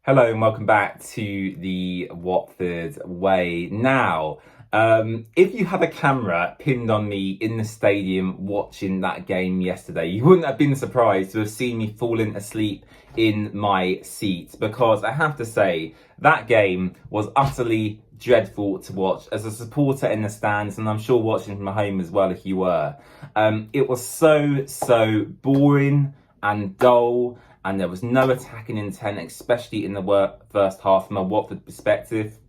Hello and welcome back to the Watford Way. Now, if you had a camera pinned on me in the stadium watching that game yesterday, you wouldn't have been surprised to have seen me falling asleep in my seat, because I have to say that game was utterly dreadful to watch as a supporter in the stands, and I'm sure watching from home as well if you were. It was so boring and dull, and there was no attacking intent, especially in the first half from a Watford perspective.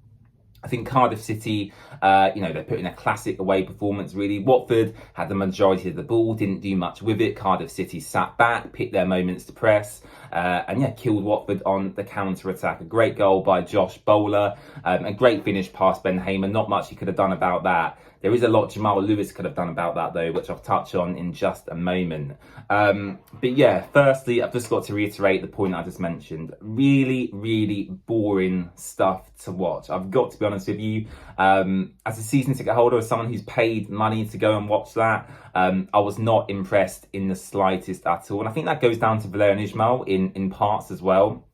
I think Cardiff City, they put in a classic away performance, really. Watford had the majority of the ball, didn't do much with it. Cardiff City sat back, picked their moments to press, and killed Watford on the counter-attack. A great goal by Josh Bowler, a great finish past Ben Hamer. Not much he could have done about that. There is a lot Jamal Lewis could have done about that, though, which I'll touch on in just a moment. Firstly, I've just got to reiterate the point I just mentioned. Really boring stuff to watch. I've got to be honest with you. As a season ticket holder, as someone who's paid money to go and watch that, I was not impressed in the slightest at all. And I think that goes down to Valérien Ismaël in parts as well.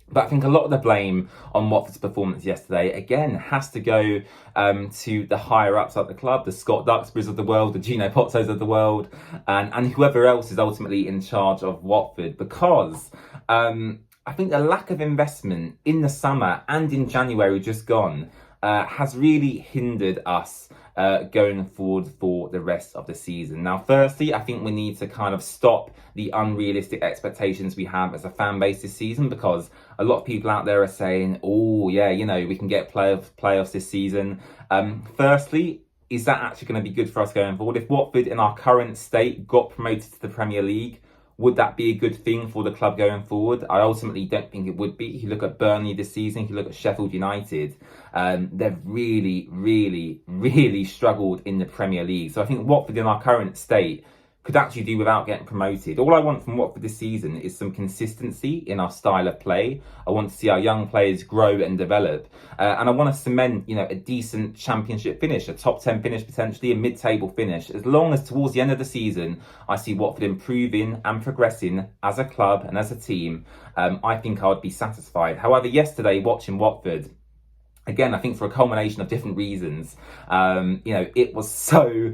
But I think a lot of the blame on Watford's performance yesterday, again, has to go to the higher-ups at the club, the Scott Duxburys of the world, the Gino Pozzos of the world, and whoever else is ultimately in charge of Watford. Because I think the lack of investment in the summer and in January just gone has really hindered us going forward for the rest of the season. Now, firstly, I think we need to kind of stop the unrealistic expectations we have as a fan base this season, because a lot of people out there are saying, oh, yeah, we can get playoffs this season. Firstly, is that actually going to be good for us going forward? If Watford in our current state got promoted to the Premier League, would that be a good thing for the club going forward? I ultimately don't think it would be. If you look at Burnley this season, if you look at Sheffield United, they've really struggled in the Premier League. So I think Watford in our current state could actually do without getting promoted. All I want from Watford this season is some consistency in our style of play. I want to see our young players grow and develop. And I want to cement, a decent championship finish, a top 10 finish, potentially a mid-table finish. As long as towards the end of the season, I see Watford improving and progressing as a club and as a team, I think I would be satisfied. However, yesterday, watching Watford, again, I think for a culmination of different reasons, it was so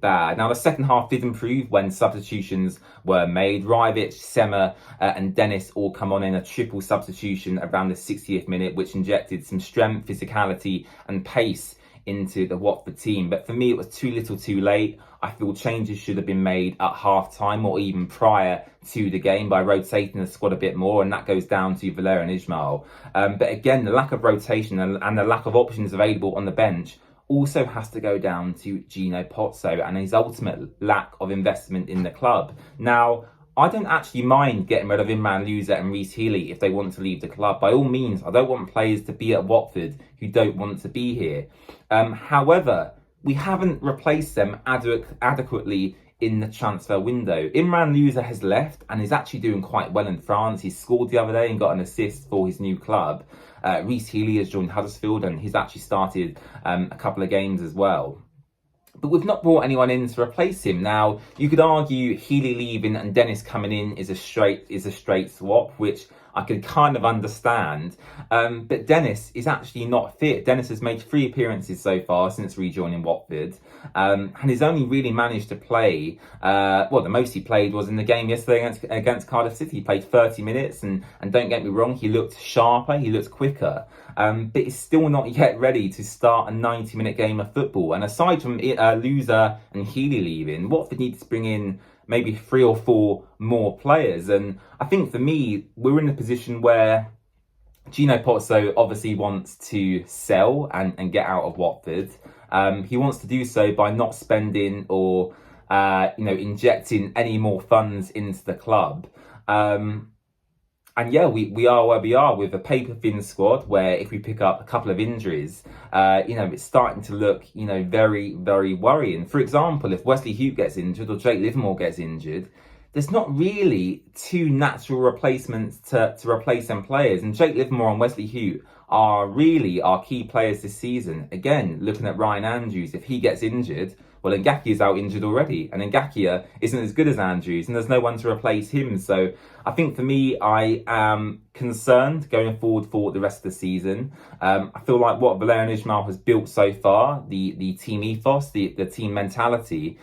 bad. Now, the second half did improve when substitutions were made. Rajvic, Sema and Dennis all come on in a triple substitution around the 60th minute, which injected some strength, physicality and pace into the Watford team. But for me, it was too little too late. I feel changes should have been made at half-time or even prior to the game by rotating the squad a bit more, and that goes down to Valérien Ismaël. But again, the lack of rotation and the lack of options available on the bench also has to go down to Gino Pozzo and his ultimate lack of investment in the club. Now, I don't actually mind getting rid of Imran Louza and Reece Healey if they want to leave the club. By all means, I don't want players to be at Watford who don't want to be here. However, we haven't replaced them adequately in the transfer window. Imran Louza has left and is actually doing quite well in France. He scored the other day and got an assist for his new club. Reece Healey has joined Huddersfield and he's actually started a couple of games as well. But we've not brought anyone in to replace him. Now, you could argue Healey leaving and Dennis coming in is a straight swap, which I could kind of understand. But Dennis is actually not fit. Dennis has made 3 appearances so far since rejoining Watford, and he's only really managed to play, the most he played was in the game yesterday against Cardiff City. He played 30 minutes, and don't get me wrong, he looked sharper, he looked quicker, but he's still not yet ready to start a 90-minute game of football. And aside from Louza and Healey leaving, Watford needs to bring in maybe 3 or 4 more players. And I think for me, we're in a position where Gino Pozzo obviously wants to sell and get out of Watford. He wants to do so by not spending or injecting any more funds into the club. We are where we are with a paper-thin squad where if we pick up a couple of injuries, it's starting to look, very worrying. For example, if Wesley Hute gets injured or Jake Livermore gets injured, there's not really 2 natural replacements to replace them players. And Jake Livermore and Wesley Hute are really our key players this season. Again, looking at Ryan Andrews, if he gets injured, well, Ngakie's out injured already, and Ngakia isn't as good as Andrews, and there's no one to replace him. So I think for me, I am concerned going forward for the rest of the season. I feel like what Valérien Ismaël has built so far, the team ethos, the team mentality,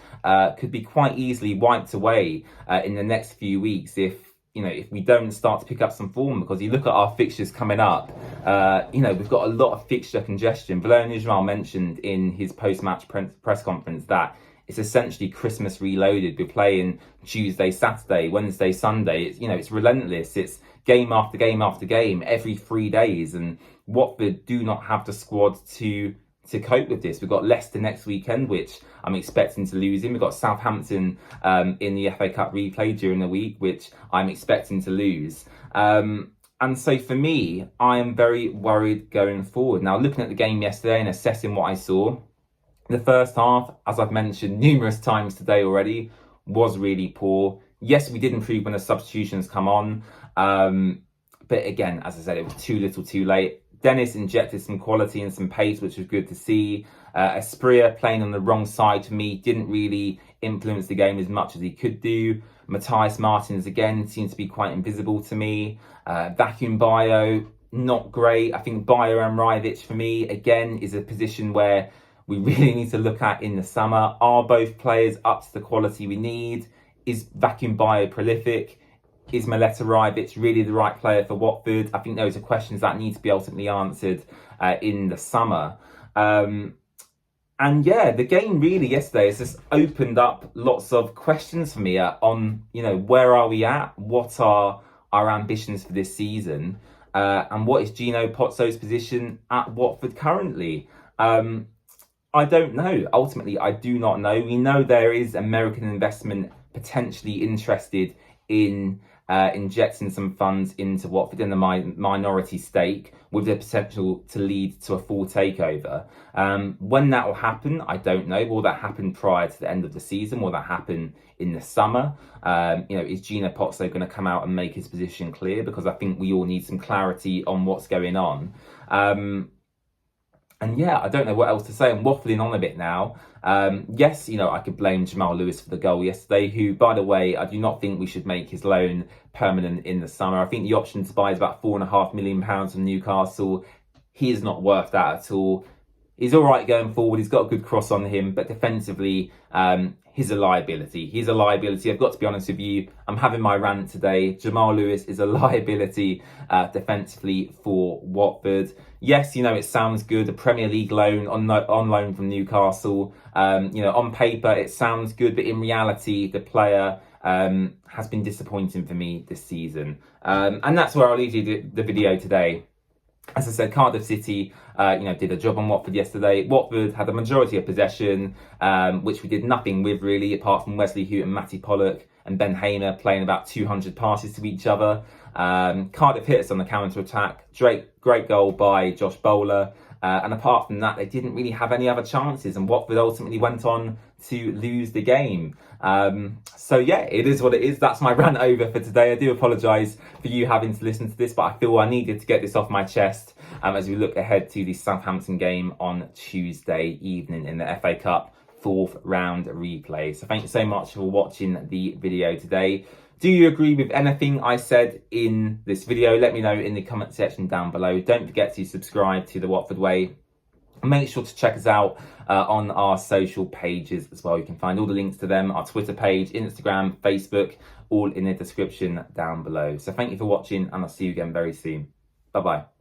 could be quite easily wiped away in the next few weeks if we don't start to pick up some form. Because you look at our fixtures coming up, we've got a lot of fixture congestion. Valérien Ismaël mentioned in his post-match press conference that it's essentially Christmas reloaded. We're playing Tuesday, Saturday, Wednesday, Sunday. It's relentless. It's game after game after game every 3 days, and Watford do not have the squad to cope with this. We've got Leicester next weekend, which I'm expecting to lose in. We've got Southampton in the FA Cup replay during the week, which I'm expecting to lose. And so for me, I am very worried going forward. Now, looking at the game yesterday and assessing what I saw, the first half, as I've mentioned numerous times today already, was really poor. Yes, we did improve when the substitutions come on. But again, as I said, it was too little too late. Dennis injected some quality and some pace, which was good to see. Asprilla playing on the wrong side for me didn't really influence the game as much as he could do. Matthias Martins again seems to be quite invisible to me. Vacuum Bio, not great. I think Bio and Rajovic for me, again, is a position where we really need to look at in the summer. Are both players up to the quality we need? Is Vacuum Bio prolific? Is Mileta Rajovic really the right player for Watford? I think those are questions that need to be ultimately answered in the summer. And yeah, the game really yesterday has just opened up lots of questions for me on, where are we at? What are our ambitions for this season? And what is Gino Pozzo's position at Watford currently? I don't know. Ultimately, I do not know. We know there is American investment potentially interested in injecting some funds into Watford in the minority stake, with the potential to lead to a full takeover. When that will happen, I don't know. Will that happen prior to the end of the season? Will that happen in the summer? Is Gino Pozzo going to come out and make his position clear? Because I think we all need some clarity on what's going on. And yeah, I don't know what else to say. I'm waffling on a bit now. Yes, I could blame Jamal Lewis for the goal yesterday, who, by the way, I do not think we should make his loan permanent in the summer. I think the option to buy is about £4.5 million from Newcastle. He is not worth that at all. He's all right going forward. He's got a good cross on him, but defensively, he's a liability. He's a liability. I've got to be honest with you. I'm having my rant today. Jamal Lewis is a liability defensively for Watford. Yes, it sounds good. A Premier League loan on loan from Newcastle. On paper, it sounds good, but in reality, the player has been disappointing for me this season. And that's where I'll leave you the video today. As I said, Cardiff City, did a job on Watford yesterday. Watford had the majority of possession, which we did nothing with really, apart from Wesley Hoot and Matty Pollock and Ben Hamer playing about 200 passes to each other. Cardiff hit us on the counter-attack. Great goal by Josh Bowler. And apart from that, they didn't really have any other chances, and Watford ultimately went on to lose the game. So yeah, it is what it is. That's my rant over for today. I do apologise for you having to listen to this, but I feel I needed to get this off my chest as we look ahead to the Southampton game on Tuesday evening in the FA Cup 4th round replay. So thank you so much for watching the video today. Do you agree with anything I said in this video? Let me know in the comment section down below. Don't forget to subscribe to The Watford Way. Make sure to check us out on our social pages as well. You can find all the links to them, our Twitter page, Instagram, Facebook, all in the description down below. So thank you for watching, and I'll see you again very soon. Bye-bye.